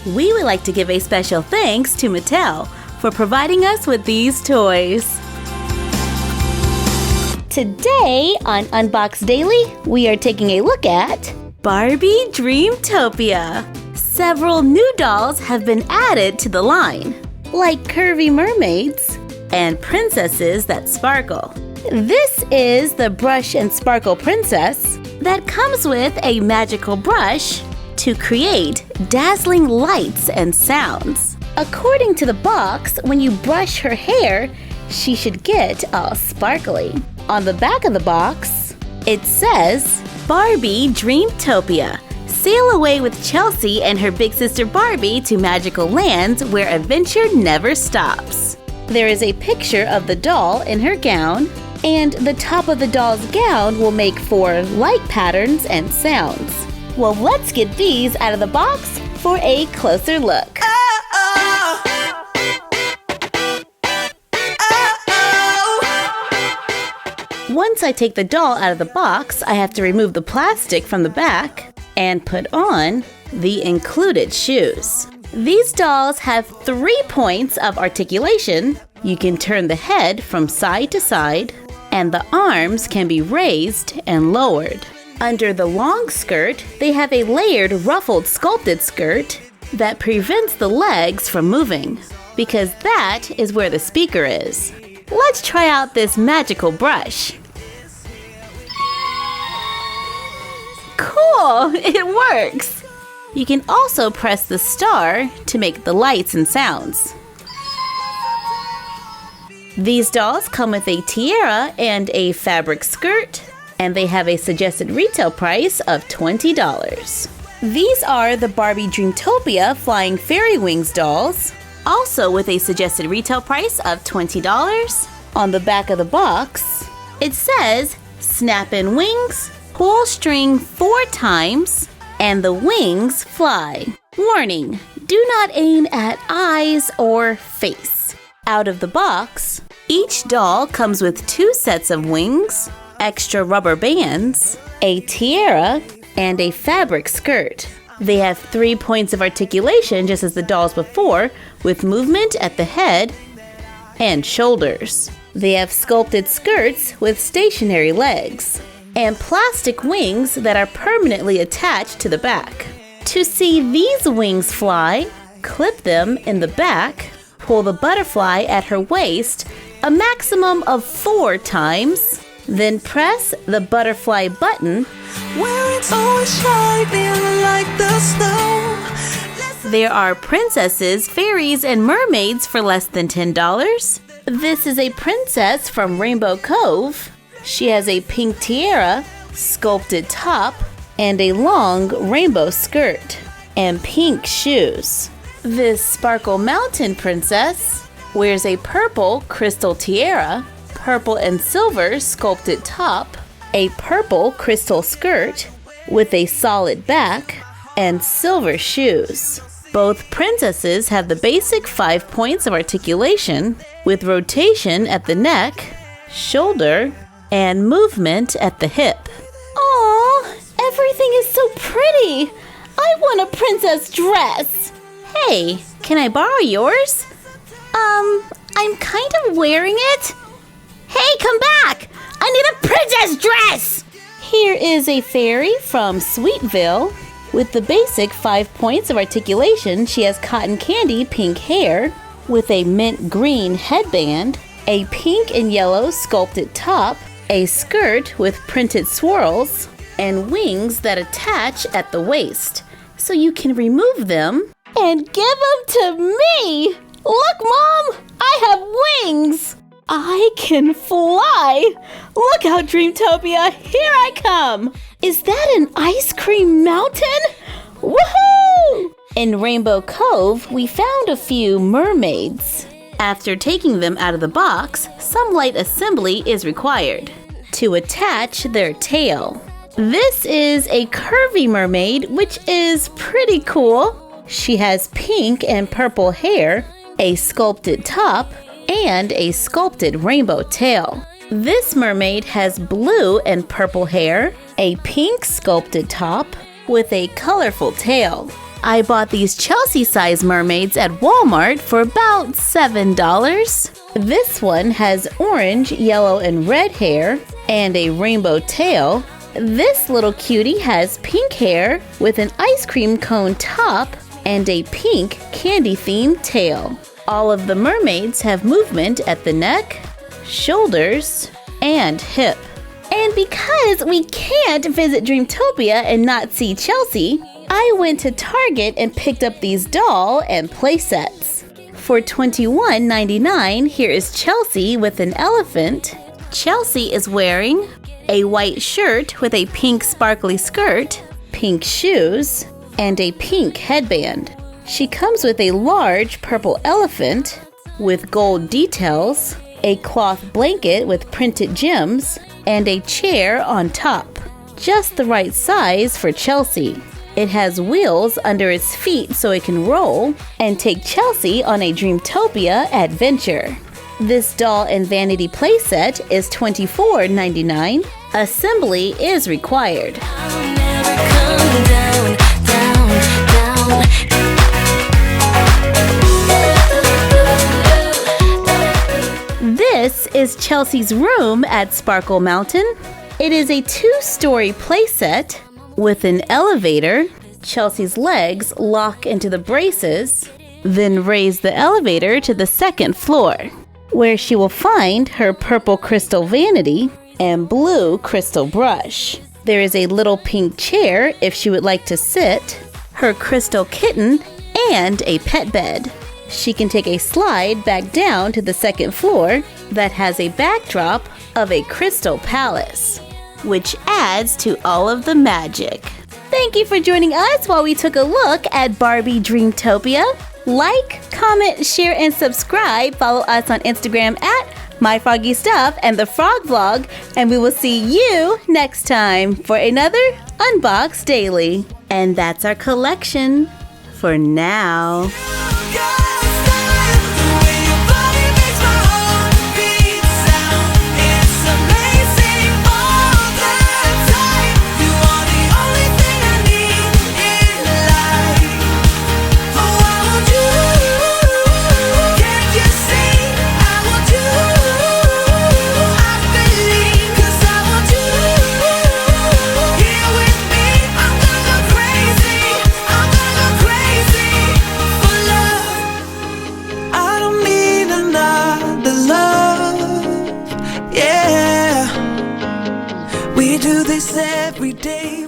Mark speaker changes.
Speaker 1: We would like to give a special thanks to Mattel for providing us with these toys. Today on Unbox Daily, we are taking a look at BARBIE Dreamtopia. Several new dolls have been added to the line, like curvy mermaids and princesses that sparkle. This is the Brush and Sparkle Princess that comes with a magical brush to create dazzling lights and sounds. According to the box, when you brush her hair, she should get all sparkly. On the back of the box, it says, BARBIE Dreamtopia. Sail away with Chelsea and her big sister Barbie to magical lands where adventure never stops. There is a picture of the doll in her gown, and the top of the doll's gown will make for light patterns and sounds. Well, let's get these out of the box for a closer look. Once I take the doll out of the box, I have to remove the plastic from the back and put on the included shoes. These dolls have 3 points of articulation. You can turn the head from side to side, and the arms can be raised and lowered. Under the long skirt, they have a layered ruffled sculpted skirt that prevents the legs from moving, because that is where the speaker is. Let's try out this magical brush. Cool! It works! You can also press the star to make the lights and sounds. These dolls come with a tiara and a fabric skirt, and they have a suggested retail price of $20. These are the BARBIE Dreamtopia Flying Fairy Wings dolls, also with a suggested retail price of $20. On the back of the box, it says, snap in wings, pull string 4 times, and the wings fly. Warning, do not aim at eyes or face. Out of the box, each doll comes with 2 sets of wings, extra rubber bands, a tiara, and a fabric skirt. They have 3 points of articulation just as the dolls before, with movement at the head and shoulders. They have sculpted skirts with stationary legs and plastic wings that are permanently attached to the back. To see these wings fly, clip them in the back, pull the butterfly at her waist a maximum of 4 times, then press the butterfly button where it's always shining like the snow. There are princesses, fairies, and mermaids for less than $10. This is a princess from Rainbow Cove. She has a pink tiara, sculpted top, and a long rainbow skirt, and pink shoes. This Sparkle Mountain princess wears a purple crystal tiara, purple and silver sculpted top, a purple crystal skirt with a solid back, and silver shoes. Both princesses have the basic 5 points of articulation with rotation at the neck, shoulder, and movement at the hip. Aww, everything is so pretty! I want a princess dress! Hey, can I borrow yours? I'm kind of wearing it. Hey, come back! I need a princess dress! Here is a fairy from Sweetville. With the basic 5 points of articulation, she has cotton candy pink hair with a mint green headband, a pink and yellow sculpted top, a skirt with printed swirls, and wings that attach at the waist, so you can remove them and give them to me! Look, Mom! I have wings! I can fly! Look out, Dreamtopia! Here I come! Is that an ice cream mountain? Woohoo! In Rainbow Cove, we found a few mermaids. After taking them out of the box, some light assembly is required to attach their tail. This is a Curvy Mermaid, which is pretty cool. She has pink and purple hair, a sculpted top, and a sculpted rainbow tail. This mermaid has blue and purple hair, a pink sculpted top with a colorful tail. I bought these Chelsea-size mermaids at Walmart for about $7. This one has orange, yellow, and red hair and a rainbow tail. This little cutie has pink hair with an ice cream cone top and a pink candy-themed tail. All of the mermaids have movement at the neck, shoulders, and hip. And because we can't visit Dreamtopia and not see Chelsea, I went to Target and picked up these doll and play sets. For $21.99, here is Chelsea with an elephant. Chelsea is wearing a white shirt with a pink sparkly skirt, pink shoes, and a pink headband. She comes with a large purple elephant with gold details, a cloth blanket with printed gems, and a chair on top. Just the right size for Chelsea. It has wheels under its feet so it can roll and take Chelsea on a Dreamtopia adventure. This doll and vanity playset is $24.99. Assembly is required. This is Chelsea's room at Sparkle Mountain. It is a 2-story playset with an elevator. Chelsea's legs lock into the braces, then raise the elevator to the 2nd floor, where she will find her purple crystal vanity and blue crystal brush. There is a little pink chair if she would like to sit, her crystal kitten, and a pet bed. She can take a slide back down to the 2nd floor that has a backdrop of a crystal palace, which adds to all of the magic. Thank you for joining us while we took a look at Barbie Dreamtopia. Like, comment, share, and subscribe. Follow us on Instagram at My Froggy Stuff and The Frog Vlog, and we will see you next time for another Unbox Daily. And that's our collection for now.
Speaker 2: We do this every day.